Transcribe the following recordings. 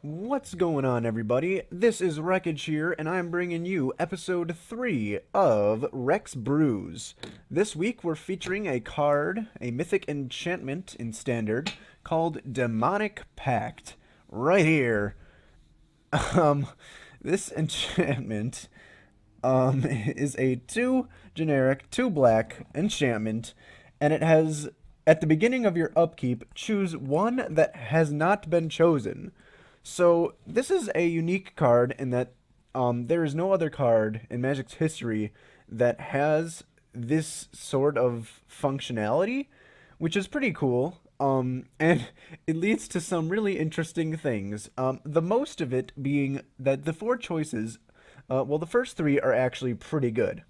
What's going on, everybody? This is Wreckage here, and I'm bringing you episode 3 of Rex Brews. This week we're featuring a card, a mythic enchantment in Standard, called Demonic Pact. Right here. This enchantment, is a 2 generic, 2 black enchantment, and it has, at the beginning of your upkeep, choose one that has not been chosen. So this is a unique card in that there is no other card in Magic's history that has this sort of functionality, which is pretty cool. And it leads to some really interesting things. The most of it being that the 4 choices, well, the first 3 are actually pretty good.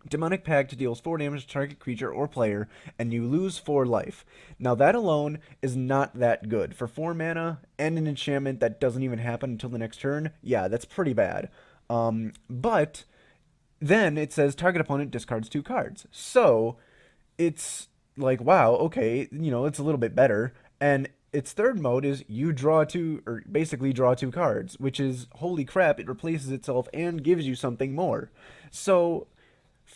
Demonic Pact deals 4 damage to target creature or player, and you lose 4 life. Now that alone is not that good. For 4 mana and an enchantment that doesn't even happen until the next turn, yeah, that's pretty bad. But then it says target opponent discards 2 cards. So it's like, wow, okay, it's a little bit better. And its third mode is you draw 2, or basically draw 2 cards, which is, holy crap, it replaces itself and gives you something more. So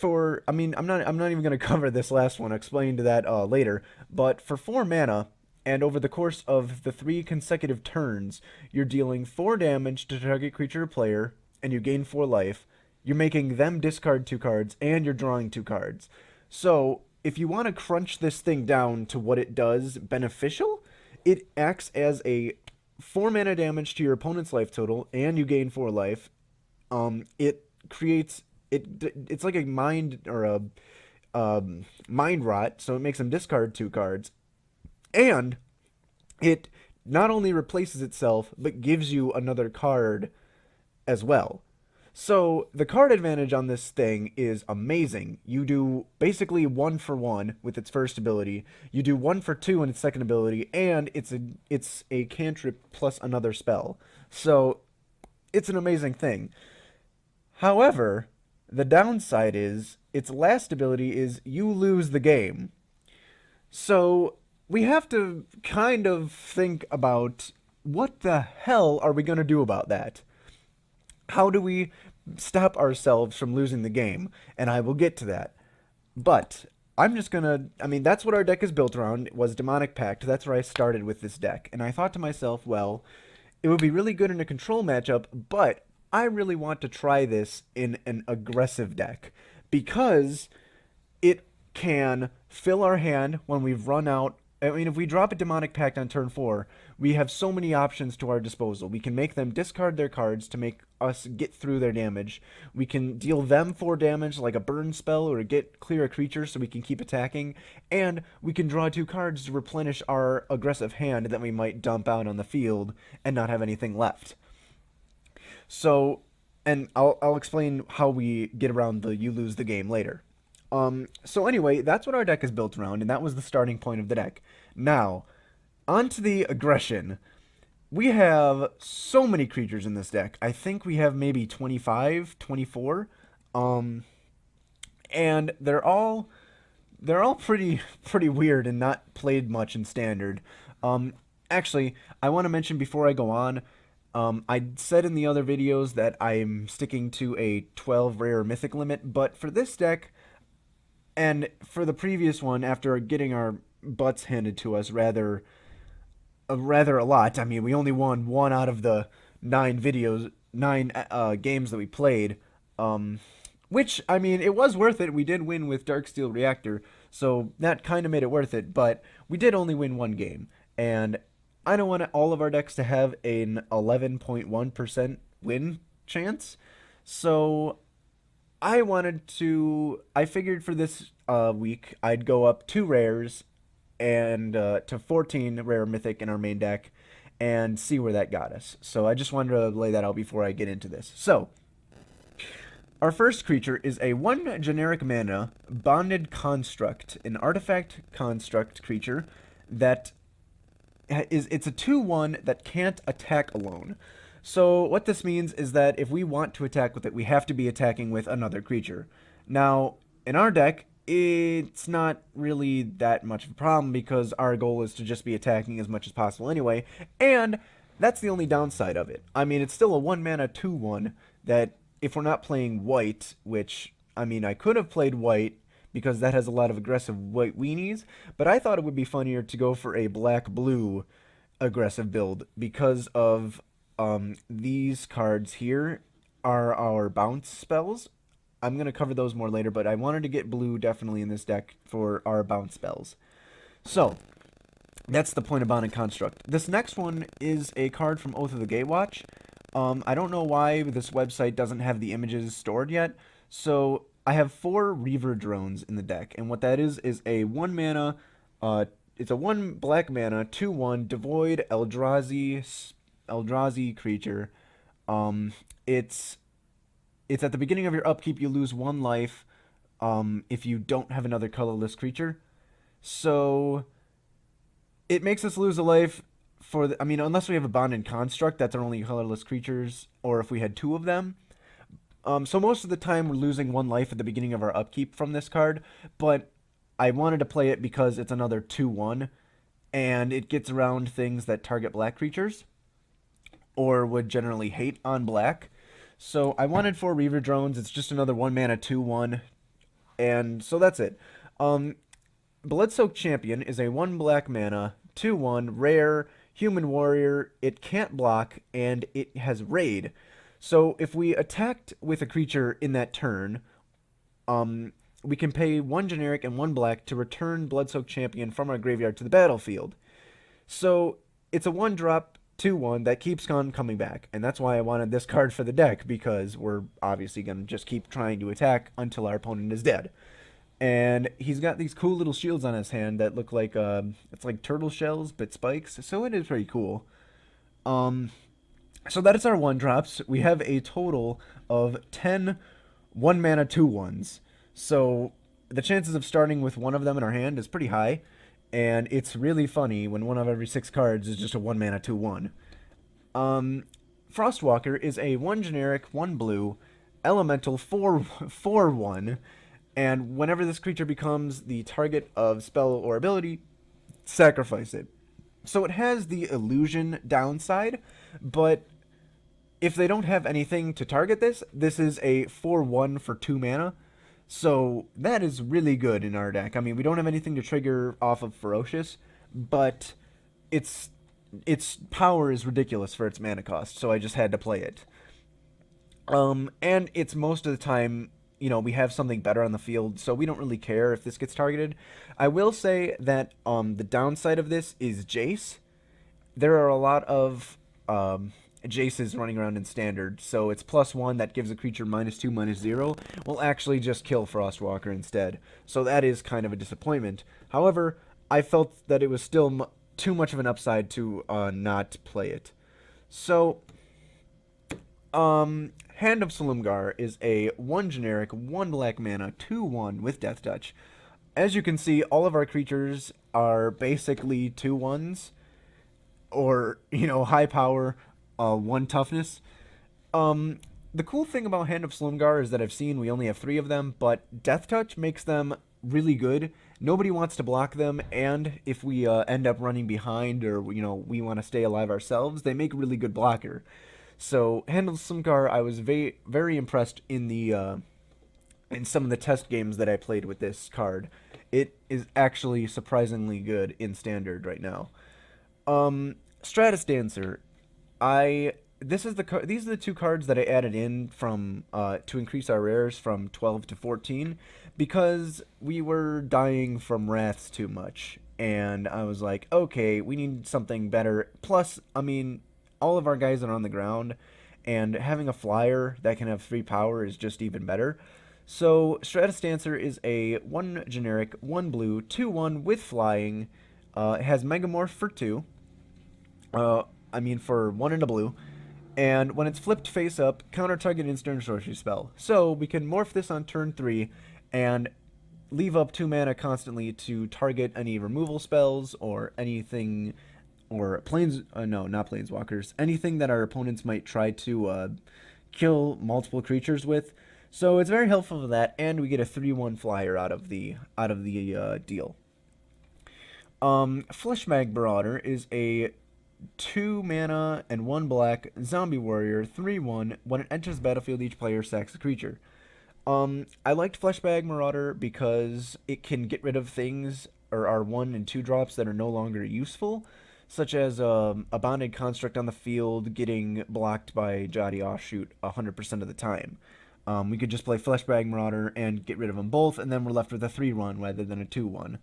I'm not even going to cover this last one. I'll explain to that later. But for 4 mana, and over the course of the 3 consecutive turns, you're dealing 4 damage to target creature or player, and you gain 4 life. You're making them discard 2 cards, and you're drawing 2 cards. So if you want to crunch this thing down to what it does beneficial, it acts as a 4 mana damage to your opponent's life total, and you gain 4 life. It creates... It's like a mind or a mind rot, so it makes them discard 2 cards, and it not only replaces itself but gives you another card as well. So the card advantage on this thing is amazing. You do basically 1 for 1 with its first ability. You do 1 for 2 in its second ability, and it's a cantrip plus another spell. So it's an amazing thing. However, the downside is, its last ability is you lose the game. So we have to kind of think about what the hell are we going to do about that? How do we stop ourselves from losing the game? And I will get to that. But I'm just going to, that's what our deck is built around, was Demonic Pact. That's where I started with this deck. And I thought to myself, well, it would be really good in a control matchup, but I really want to try this in an aggressive deck because it can fill our hand when we've run out. If we drop a Demonic Pact on turn 4, we have so many options to our disposal. We can make them discard their cards to make us get through their damage. We can deal them 4 damage like a burn spell or clear a creature so we can keep attacking. And we can draw 2 cards to replenish our aggressive hand that we might dump out on the field and not have anything left. So, and I'll explain how we get around the you lose the game later. So anyway, that's what our deck is built around, and that was the starting point of the deck. Now, on to the aggression. We have so many creatures in this deck. I think we have maybe 25, 24. And they're all pretty weird and not played much in Standard. Actually, I want to mention before I go on, I said in the other videos that I'm sticking to a 12 rare mythic limit, but for this deck, and for the previous one, after getting our butts handed to us rather a lot, we only won 1 out of the 9 games that we played, which, it was worth it. We did win with Darksteel Reactor, so that kind of made it worth it, but we did only win 1 game, and I don't want all of our decks to have an 11.1% win chance, so I figured for this week I'd go up 2 rares and to 14 rare mythic in our main deck and see where that got us. So I just wanted to lay that out before I get into this. So our first creature is a 1 generic mana bonded construct, an artifact construct creature that it's a 2/1 that can't attack alone. So what this means is that if we want to attack with it, we have to be attacking with another creature. Now, in our deck, it's not really that much of a problem because our goal is to just be attacking as much as possible anyway, and that's the only downside of it. I mean, it's still a 1 mana 2/1 that if we're not playing white, which, I mean, I could have played white because that has a lot of aggressive white weenies, but I thought it would be funnier to go for a black-blue aggressive build because of these cards here are our bounce spells. I'm going to cover those more later, but I wanted to get blue definitely in this deck for our bounce spells. So, that's the point of Bond and Construct. This next one is a card from Oath of the Gatewatch. I don't know why this website doesn't have the images stored yet. So, I have 4 Reaver drones in the deck, and what that is a 1 mana, it's a 1 black mana, 2/1 devoid Eldrazi creature. It's at the beginning of your upkeep, you lose 1 life if you don't have another colorless creature. So it makes us lose a life for I mean, unless we have a Bond and Construct, that's our only colorless creatures, or if we had 2 of them. So most of the time we're losing 1 life at the beginning of our upkeep from this card, but I wanted to play it because it's another 2/1, and it gets around things that target black creatures, or would generally hate on black. So I wanted 4 Reaver Drones. It's just another 1 mana 2/1, and so that's it. Bloodsoaked Champion is a 1 black mana 2/1 rare human warrior. It can't block, and it has raid. So if we attacked with a creature in that turn, we can pay 1 generic and 1 black to return Bloodsoaked Champion from our graveyard to the battlefield. So it's a 1-drop 2/1 that keeps on coming back, and that's why I wanted this card for the deck, because we're obviously going to just keep trying to attack until our opponent is dead. And he's got these cool little shields on his hand that look like it's like turtle shells but spikes, so it is pretty cool. So that is our 1-drops. We have a total of 10 1 mana 2/1s. So the chances of starting with 1 of them in our hand is pretty high, and it's really funny when 1 of every 6 cards is just a 1 mana 2/1. Frostwalker is a 1 generic, 1 blue, elemental 4/1, and whenever this creature becomes the target of spell or ability, sacrifice it. So it has the illusion downside, but if they don't have anything to target this is a 4/1 for 2 mana. So that is really good in our deck. I mean, we don't have anything to trigger off of Ferocious, but its power is ridiculous for its mana cost, so I just had to play it. And it's most of the time, we have something better on the field, so we don't really care if this gets targeted. I will say that the downside of this is Jace. There are a lot of Jace's running around in Standard, so it's +1 that gives a creature -2/-0 will actually just kill Frostwalker instead. So that is kind of a disappointment. However, I felt that it was still too much of an upside to not play it. So, Hand of Silumgar is a 1 generic, 1 black mana, 2/1 with Death Touch. As you can see, all of our creatures are basically 2/1s, or, high power, 1 toughness. The cool thing about Hand of Silumgar is that I've seen we only have 3 of them, but Death Touch makes them really good. Nobody wants to block them, and if we end up running behind, or we want to stay alive ourselves, they make a really good blocker. So Hand of Silumgar, I was very impressed in some of the test games that I played with this card. It is actually surprisingly good in Standard right now. Stratus Dancer. These are the 2 cards that I added in from to increase our rares from 12 to 14, because we were dying from wraths too much, and I was like, okay, we need something better. Plus, I mean, all of our guys are on the ground, and having a flyer that can have 3 power is just even better. So Stratus Dancer is a 1 generic, 1 blue, 2/1 with flying. It has Megamorph for 2. For 1 and a blue. And when it's flipped face up, counter target instant sorcery spell. So we can morph this on turn 3 and leave up 2 mana constantly to target any removal spells or anything, or not planeswalkers, anything that our opponents might try to kill multiple creatures with. So it's very helpful for that, and we get a 3/1 flyer out of the deal. Fleshbag Marauder is a 2 mana and 1 black zombie warrior 3/1. When it enters the battlefield, each player sacks a creature. I liked Fleshbag Marauder because it can get rid of things or our 1 and 2 drops that are no longer useful, such as a bonded construct on the field getting blocked by Jotty Offshoot 100% of the time. We could just play Fleshbag Marauder and get rid of them both, and then we're left with a 3/1 rather than a 2/1.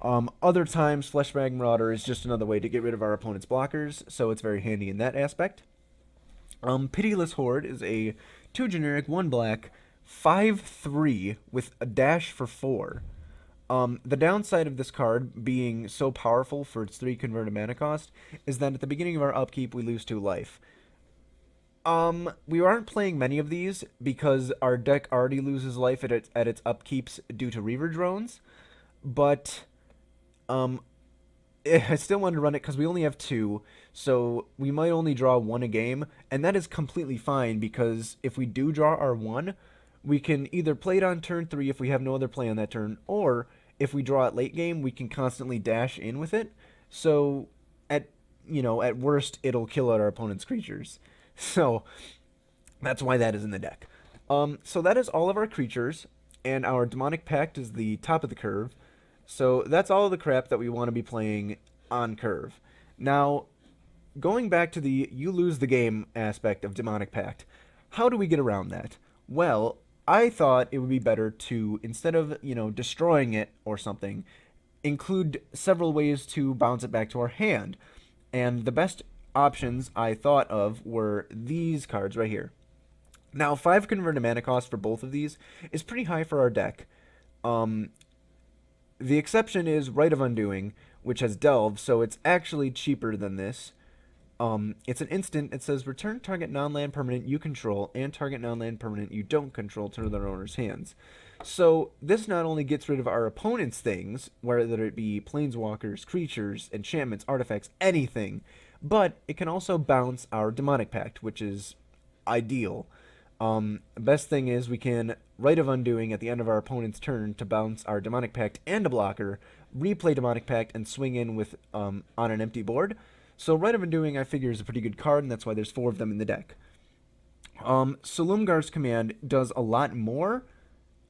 Other times, Fleshbag Marauder is just another way to get rid of our opponent's blockers, so it's very handy in that aspect. Pitiless Horde is a 2 generic, 1 black, 5/3 with a dash for 4. The downside of this card being so powerful for its 3 converted mana cost is that at the beginning of our upkeep we lose 2 life. We aren't playing many of these because our deck already loses life at its upkeeps due to Reaver drones, but um, I still wanted to run it because we only have 2, so we might only draw 1 a game, and that is completely fine because if we do draw our 1, we can either play it on turn 3 if we have no other play on that turn, or if we draw it late game, we can constantly dash in with it. So at worst, it'll kill out our opponent's creatures. So that's why that is in the deck. So that is all of our creatures, and our Demonic Pact is the top of the curve. So that's all of the crap that we want to be playing on curve. Now, going back to the you lose the game aspect of Demonic Pact, how do we get around that? Well, I thought it would be better to, instead of, destroying it or something, include several ways to bounce it back to our hand. And the best options I thought of were these cards right here. Now, 5 converted mana cost for both of these is pretty high for our deck. The exception is Rite of Undoing, which has Delve, so it's actually cheaper than this. It's an instant. It says return target non-land permanent you control and target non-land permanent you don't control to their owner's hands. So this not only gets rid of our opponent's things, whether it be planeswalkers, creatures, enchantments, artifacts, anything, but it can also bounce our Demonic Pact, which is ideal. Best thing is we can Rite of Undoing at the end of our opponent's turn to bounce our Demonic Pact and a blocker, replay Demonic Pact, and swing in with on an empty board. So Rite of Undoing I figure is a pretty good card, and that's why there's 4 of them in the deck. Silumgar's Command does a lot more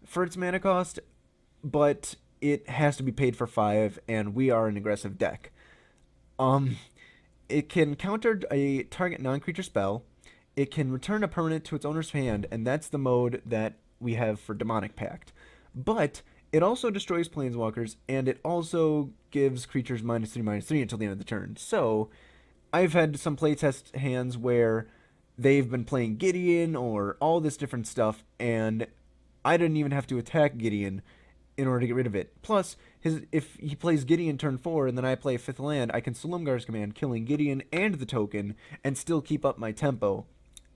for its mana cost, but it has to be paid for 5, and we are an aggressive deck. It can counter a target non-creature spell. It can return a permanent to its owner's hand, and that's the mode that we have for Demonic Pact. But it also destroys planeswalkers, and it also gives creatures -3/-3 until the end of the turn. So I've had some playtest hands where they've been playing Gideon or all this different stuff, and I didn't even have to attack Gideon in order to get rid of it. Plus, if he plays Gideon turn 4 and then I play 5th land, I can Silumgar's Command, killing Gideon and the token, and still keep up my tempo.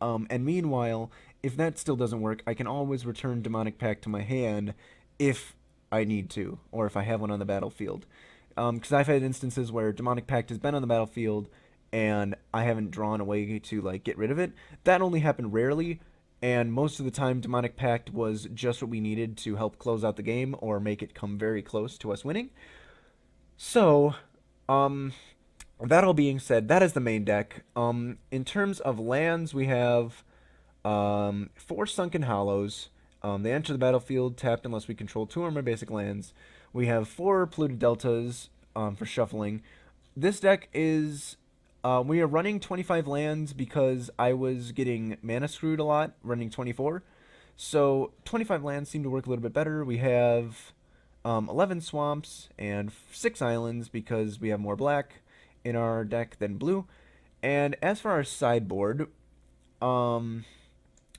And meanwhile, if that still doesn't work, I can always return Demonic Pact to my hand if I need to, or if I have one on the battlefield. Because I've had instances where Demonic Pact has been on the battlefield and I haven't drawn a way to get rid of it. That only happened rarely, and most of the time Demonic Pact was just what we needed to help close out the game or make it come very close to us winning. So, that all being said, that is the main deck. In terms of lands, we have 4 Sunken Hollows. They enter the battlefield tapped unless we control 2 or more basic lands. We have 4 Polluted Deltas for shuffling. This deck is... we are running 25 lands because I was getting mana screwed a lot, running 24. So 25 lands seem to work a little bit better. We have 11 swamps and 6 islands because we have more black in our deck than blue. And as for our sideboard,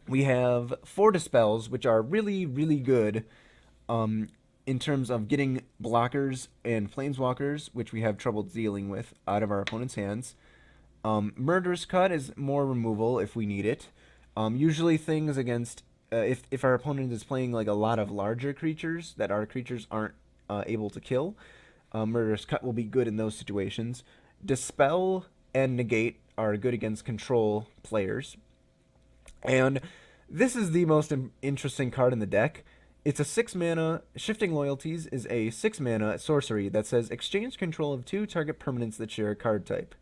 we have 4 Dispels, which are really, really good in terms of getting blockers and planeswalkers, which we have trouble dealing with, out of our opponent's hands. Murderous Cut is more removal if we need it. Usually things against... if our opponent is playing a lot of larger creatures that our creatures aren't able to kill, Murderous Cut will be good in those situations. Dispel and Negate are good against control players. And This is the most interesting card in the deck. It's a 6 mana. Shifting Loyalties is a 6 mana sorcery that says exchange control of 2 target permanents that share a card type.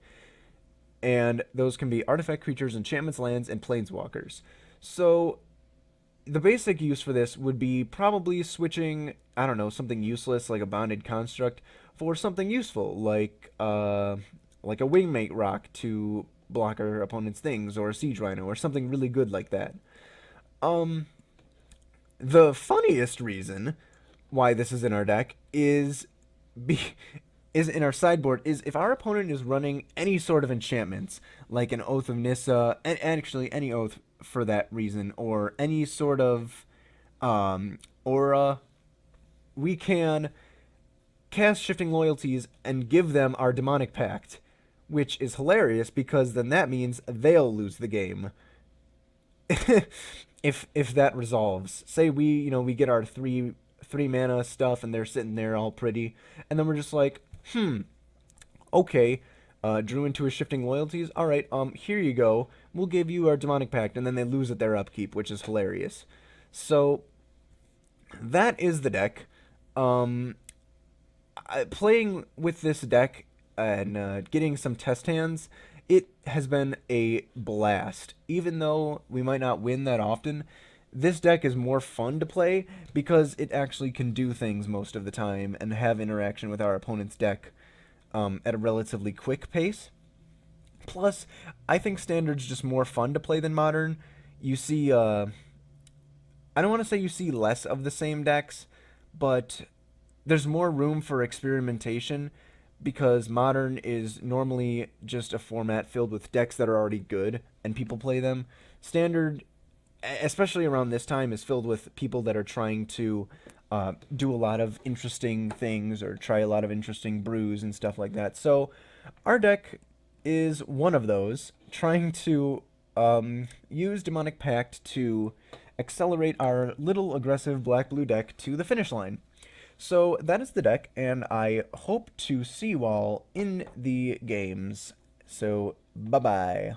And those can be artifact creatures, enchantments, lands, and planeswalkers. So the basic use for this would be probably switching, I don't know, something useless like a bonded construct for something useful like a wingmate rock to block our opponent's things, or a siege rhino, or something really good like that. Um, the funniest reason why this is in our deck be is in our sideboard is if our opponent is running any sort of enchantments, like an Oath of Nissa, and actually any oath for that reason, or any sort of aura, we can cast Shifting Loyalties and give them our Demonic Pact, which is hilarious because then that means they'll lose the game. If that resolves. Say we get our three mana stuff and they're sitting there all pretty, and then we're just like, okay, drew into a Shifting Loyalties. All right, here you go. We'll give you our Demonic Pact, and then they lose at their upkeep, which is hilarious. So that is the deck. Playing with this deck and getting some test hands, it has been a blast. Even though we might not win that often, this deck is more fun to play because it actually can do things most of the time and have interaction with our opponent's deck at a relatively quick pace. Plus, I think Standard's just more fun to play than Modern. You see, I don't want to say you see less of the same decks, but there's more room for experimentation because Modern is normally just a format filled with decks that are already good and people play them. Standard, especially around this time, is filled with people that are trying to do a lot of interesting things or try a lot of interesting brews and stuff like that. So our deck is one of those, trying to use Demonic Pact to accelerate our little aggressive black-blue deck to the finish line. So that is the deck, and I hope to see you all in the games. So, bye-bye.